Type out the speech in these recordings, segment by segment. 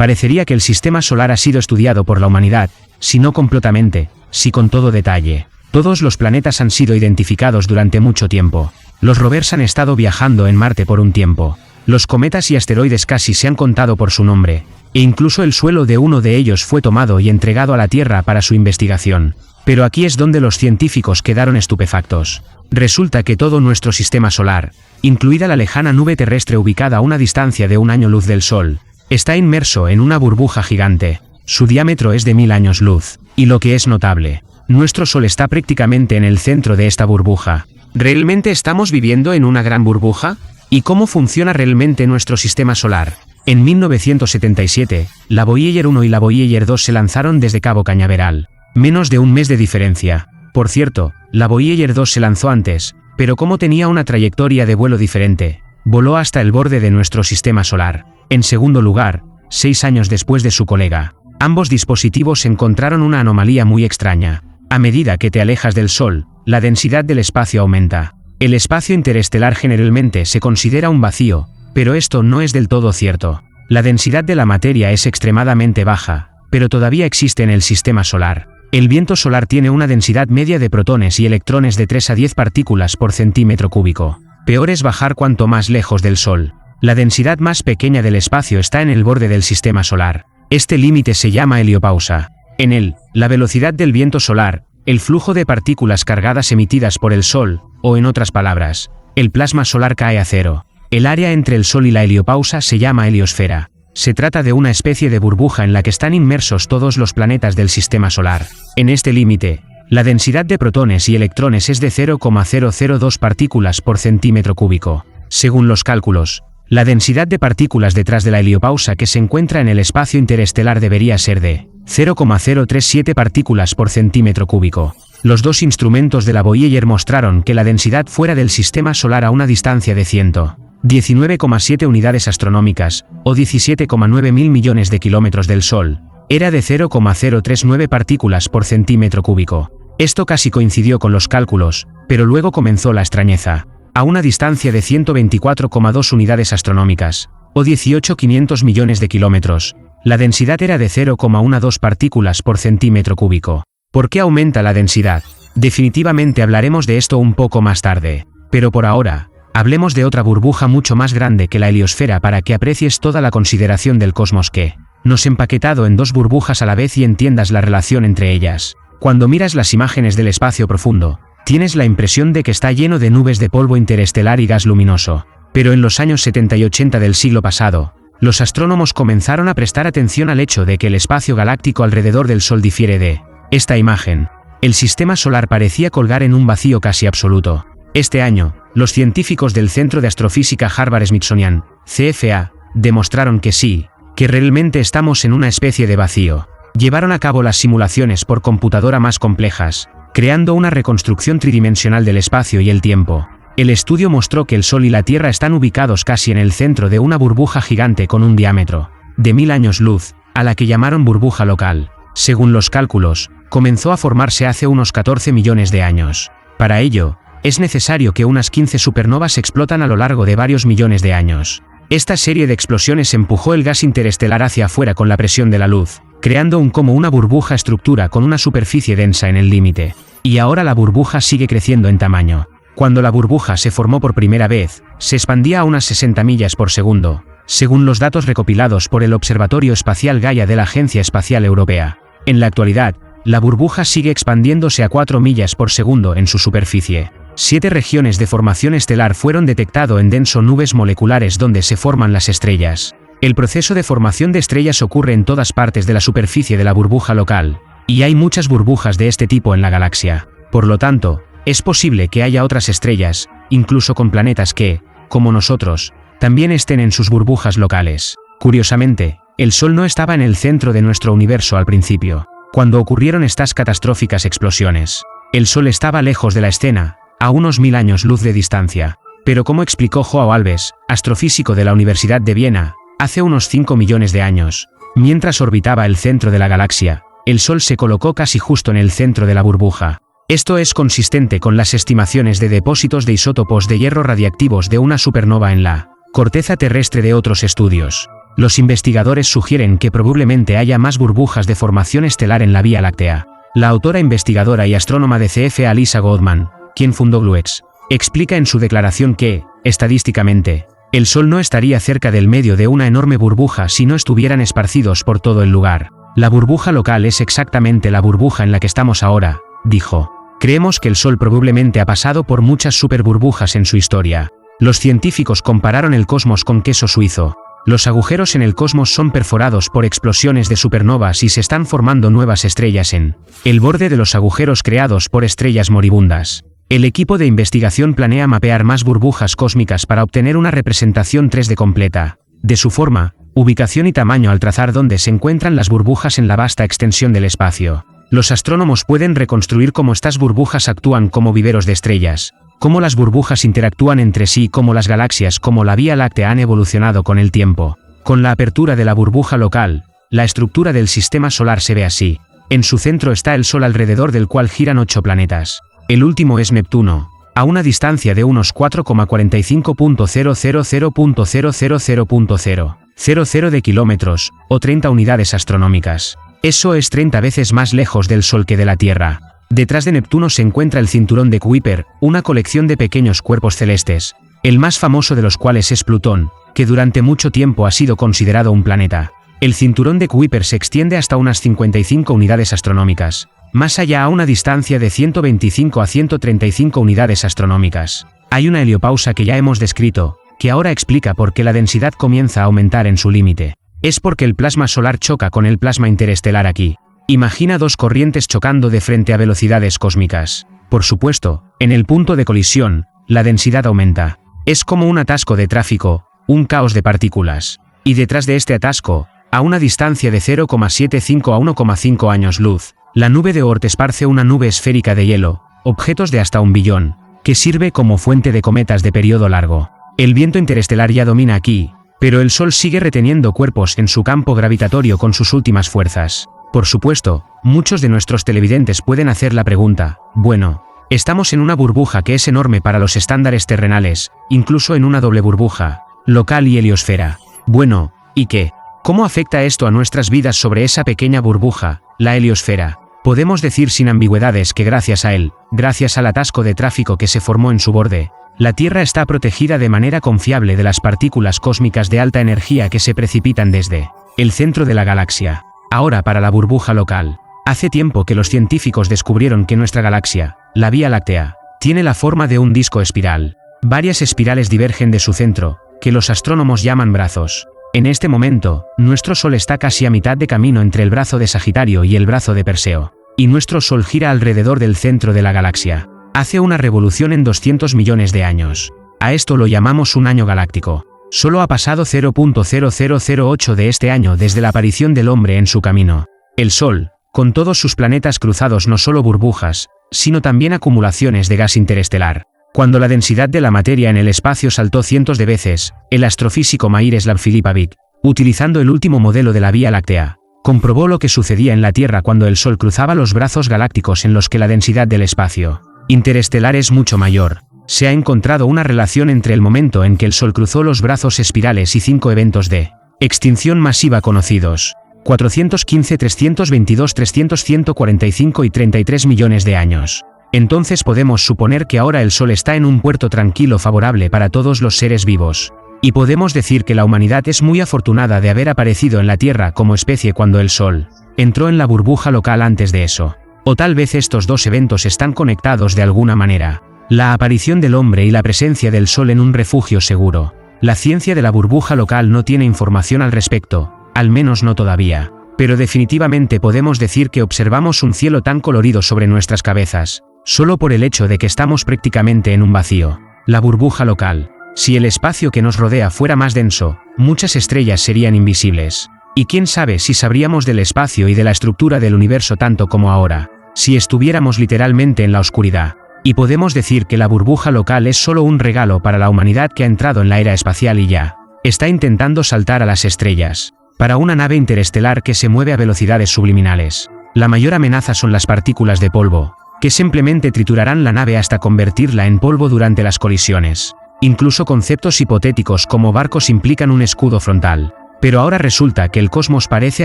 Parecería que el sistema solar ha sido estudiado por la humanidad, si no completamente, sí con todo detalle. Todos los planetas han sido identificados durante mucho tiempo. Los rovers han estado viajando en Marte por un tiempo. Los cometas y asteroides casi se han contado por su nombre, e incluso el suelo de uno de ellos fue tomado y entregado a la Tierra para su investigación. Pero aquí es donde los científicos quedaron estupefactos. Resulta que todo nuestro sistema solar, incluida la lejana nube terrestre ubicada a una distancia de 1 año luz del Sol, está inmerso en una burbuja gigante. Su diámetro es de 1000 años luz, y lo que es notable, nuestro Sol está prácticamente en el centro de esta burbuja. ¿Realmente estamos viviendo en una gran burbuja? ¿Y cómo funciona realmente nuestro sistema solar? En 1977, la Voyager 1 y la Voyager 2 se lanzaron desde Cabo Cañaveral. Menos de un mes de diferencia. Por cierto, la Voyager 2 se lanzó antes, pero como tenía una trayectoria de vuelo diferente, voló hasta el borde de nuestro sistema solar. En segundo lugar, 6 años después de su colega, ambos dispositivos encontraron una anomalía muy extraña. A medida que te alejas del Sol, la densidad del espacio aumenta. El espacio interestelar generalmente se considera un vacío, pero esto no es del todo cierto. La densidad de la materia es extremadamente baja, pero todavía existe en el sistema solar. El viento solar tiene una densidad media de protones y electrones de 3 a 10 partículas por centímetro cúbico. Peor es bajar cuanto más lejos del Sol. La densidad más pequeña del espacio está en el borde del sistema solar. Este límite se llama heliopausa. En él, la velocidad del viento solar, el flujo de partículas cargadas emitidas por el Sol, o en otras palabras, el plasma solar cae a cero. El área entre el Sol y la heliopausa se llama heliosfera. Se trata de una especie de burbuja en la que están inmersos todos los planetas del sistema solar. En este límite, la densidad de protones y electrones es de 0,002 partículas por centímetro cúbico. Según los cálculos, la densidad de partículas detrás de la heliopausa que se encuentra en el espacio interestelar debería ser de 0,037 partículas por centímetro cúbico. Los dos instrumentos de la Voyager mostraron que la densidad fuera del sistema solar a una distancia de 119,7 unidades astronómicas, o 17,9 mil millones de kilómetros del Sol, era de 0,039 partículas por centímetro cúbico. Esto casi coincidió con los cálculos, pero luego comenzó la extrañeza. A una distancia de 124,2 unidades astronómicas, o 18,500 millones de kilómetros, la densidad era de 0,12 partículas por centímetro cúbico. ¿Por qué aumenta la densidad? Definitivamente hablaremos de esto un poco más tarde, pero por ahora, hablemos de otra burbuja mucho más grande que la heliosfera para que aprecies toda la consideración del cosmos que nos empaquetado en dos burbujas a la vez y entiendas la relación entre ellas. Cuando miras las imágenes del espacio profundo, tienes la impresión de que está lleno de nubes de polvo interestelar y gas luminoso. Pero en los años 70 y 80 del siglo pasado, los astrónomos comenzaron a prestar atención al hecho de que el espacio galáctico alrededor del Sol difiere de esta imagen. El sistema solar parecía colgar en un vacío casi absoluto. Este año, los científicos del Centro de Astrofísica Harvard-Smithsonian, CFA, demostraron que sí, que realmente estamos en una especie de vacío. Llevaron a cabo las simulaciones por computadora más complejas, creando una reconstrucción tridimensional del espacio y el tiempo. El estudio mostró que el Sol y la Tierra están ubicados casi en el centro de una burbuja gigante con un diámetro de 1000 años luz, a la que llamaron burbuja local. Según los cálculos, comenzó a formarse hace unos 14 millones de años. Para ello, es necesario que unas 15 supernovas explotan a lo largo de varios millones de años. Esta serie de explosiones empujó el gas interestelar hacia afuera con la presión de la luz, creando como una burbuja estructura con una superficie densa en el límite. Y ahora la burbuja sigue creciendo en tamaño. Cuando la burbuja se formó por primera vez, se expandía a unas 60 millas por segundo, según los datos recopilados por el Observatorio Espacial Gaia de la Agencia Espacial Europea. En la actualidad, la burbuja sigue expandiéndose a 4 millas por segundo en su superficie. 7 regiones de formación estelar fueron detectadas en denso nubes moleculares donde se forman las estrellas. El proceso de formación de estrellas ocurre en todas partes de la superficie de la burbuja local, y hay muchas burbujas de este tipo en la galaxia. Por lo tanto, es posible que haya otras estrellas, incluso con planetas que, como nosotros, también estén en sus burbujas locales. Curiosamente, el Sol no estaba en el centro de nuestro universo al principio, cuando ocurrieron estas catastróficas explosiones. El Sol estaba lejos de la escena, a unos 1000 años luz de distancia. Pero como explicó João Alves, astrofísico de la Universidad de Viena, hace unos 5 millones de años, mientras orbitaba el centro de la galaxia, el Sol se colocó casi justo en el centro de la burbuja. Esto es consistente con las estimaciones de depósitos de isótopos de hierro radiactivos de una supernova en la corteza terrestre de otros estudios. Los investigadores sugieren que probablemente haya más burbujas de formación estelar en la Vía Láctea. La autora investigadora y astrónoma de CFA Lisa Goldman, quien fundó GLUEX, explica en su declaración que, estadísticamente, el Sol no estaría cerca del medio de una enorme burbuja si no estuvieran esparcidos por todo el lugar. La burbuja local es exactamente la burbuja en la que estamos ahora, dijo. Creemos que el Sol probablemente ha pasado por muchas superburbujas en su historia. Los científicos compararon el cosmos con queso suizo. Los agujeros en el cosmos son perforados por explosiones de supernovas y se están formando nuevas estrellas en el borde de los agujeros creados por estrellas moribundas. El equipo de investigación planea mapear más burbujas cósmicas para obtener una representación 3D completa de su forma, ubicación y tamaño al trazar dónde se encuentran las burbujas en la vasta extensión del espacio. Los astrónomos pueden reconstruir cómo estas burbujas actúan como viveros de estrellas, cómo las burbujas interactúan entre sí, cómo las galaxias como la Vía Láctea han evolucionado con el tiempo. Con la apertura de la burbuja local, la estructura del sistema solar se ve así. En su centro está el Sol, alrededor del cual giran 8 planetas. El último es Neptuno, a una distancia de unos 4,45.000.000 de kilómetros, o 30 unidades astronómicas. Eso es 30 veces más lejos del Sol que de la Tierra. Detrás de Neptuno se encuentra el cinturón de Kuiper, una colección de pequeños cuerpos celestes, el más famoso de los cuales es Plutón, que durante mucho tiempo ha sido considerado un planeta. El cinturón de Kuiper se extiende hasta unas 55 unidades astronómicas, más allá a una distancia de 125 a 135 unidades astronómicas. Hay una heliopausa que ya hemos descrito, que ahora explica por qué la densidad comienza a aumentar en su límite. Es porque el plasma solar choca con el plasma interestelar aquí. Imagina dos corrientes chocando de frente a velocidades cósmicas. Por supuesto, en el punto de colisión, la densidad aumenta. Es como un atasco de tráfico, un caos de partículas. Y detrás de este atasco, a una distancia de 0,75 a 1,5 años luz, la nube de Oort esparce una nube esférica de hielo, objetos de hasta 1 billón, que sirve como fuente de cometas de periodo largo. El viento interestelar ya domina aquí, pero el Sol sigue reteniendo cuerpos en su campo gravitatorio con sus últimas fuerzas. Por supuesto, muchos de nuestros televidentes pueden hacer la pregunta, bueno, estamos en una burbuja que es enorme para los estándares terrenales, incluso en una doble burbuja, local y heliosfera. Bueno, ¿y qué? ¿Cómo afecta esto a nuestras vidas sobre esa pequeña burbuja, la heliosfera? Podemos decir sin ambigüedades que gracias a él, gracias al atasco de tráfico que se formó en su borde, la Tierra está protegida de manera confiable de las partículas cósmicas de alta energía que se precipitan desde el centro de la galaxia. Ahora para la burbuja local. Hace tiempo que los científicos descubrieron que nuestra galaxia, la Vía Láctea, tiene la forma de un disco espiral. Varias espirales divergen de su centro, que los astrónomos llaman brazos. En este momento, nuestro Sol está casi a mitad de camino entre el brazo de Sagitario y el brazo de Perseo. Y nuestro Sol gira alrededor del centro de la galaxia. Hace una revolución en 200 millones de años. A esto lo llamamos un año galáctico. Solo ha pasado 0.0008 de este año desde la aparición del hombre en su camino. El Sol, con todos sus planetas cruzados, no solo burbujas, sino también acumulaciones de gas interestelar. Cuando la densidad de la materia en el espacio saltó cientos de veces, el astrofísico Miroslav Filipović, utilizando el último modelo de la Vía Láctea, comprobó lo que sucedía en la Tierra cuando el Sol cruzaba los brazos galácticos en los que la densidad del espacio interestelar es mucho mayor. Se ha encontrado una relación entre el momento en que el Sol cruzó los brazos espirales y 5 eventos de extinción masiva conocidos: 415, 322, 300, 145 y 33 millones de años. Entonces podemos suponer que ahora el Sol está en un puerto tranquilo favorable para todos los seres vivos. Y podemos decir que la humanidad es muy afortunada de haber aparecido en la Tierra como especie cuando el Sol entró en la burbuja local antes de eso. O tal vez estos dos eventos están conectados de alguna manera. La aparición del hombre y la presencia del Sol en un refugio seguro. La ciencia de la burbuja local no tiene información al respecto, al menos no todavía. Pero definitivamente podemos decir que observamos un cielo tan colorido sobre nuestras cabezas, solo por el hecho de que estamos prácticamente en un vacío. La burbuja local. Si el espacio que nos rodea fuera más denso, muchas estrellas serían invisibles. Y quién sabe si sabríamos del espacio y de la estructura del universo tanto como ahora, si estuviéramos literalmente en la oscuridad. Y podemos decir que la burbuja local es solo un regalo para la humanidad que ha entrado en la era espacial y ya está intentando saltar a las estrellas. Para una nave interestelar que se mueve a velocidades subliminales, la mayor amenaza son las partículas de polvo, que simplemente triturarán la nave hasta convertirla en polvo durante las colisiones. Incluso conceptos hipotéticos como barcos implican un escudo frontal. Pero ahora resulta que el cosmos parece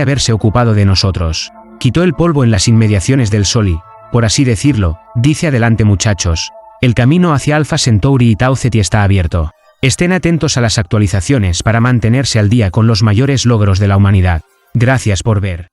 haberse ocupado de nosotros. Quitó el polvo en las inmediaciones del Sol y, por así decirlo, dice adelante muchachos. El camino hacia Alpha Centauri y Tau Ceti está abierto. Estén atentos a las actualizaciones para mantenerse al día con los mayores logros de la humanidad. Gracias por ver.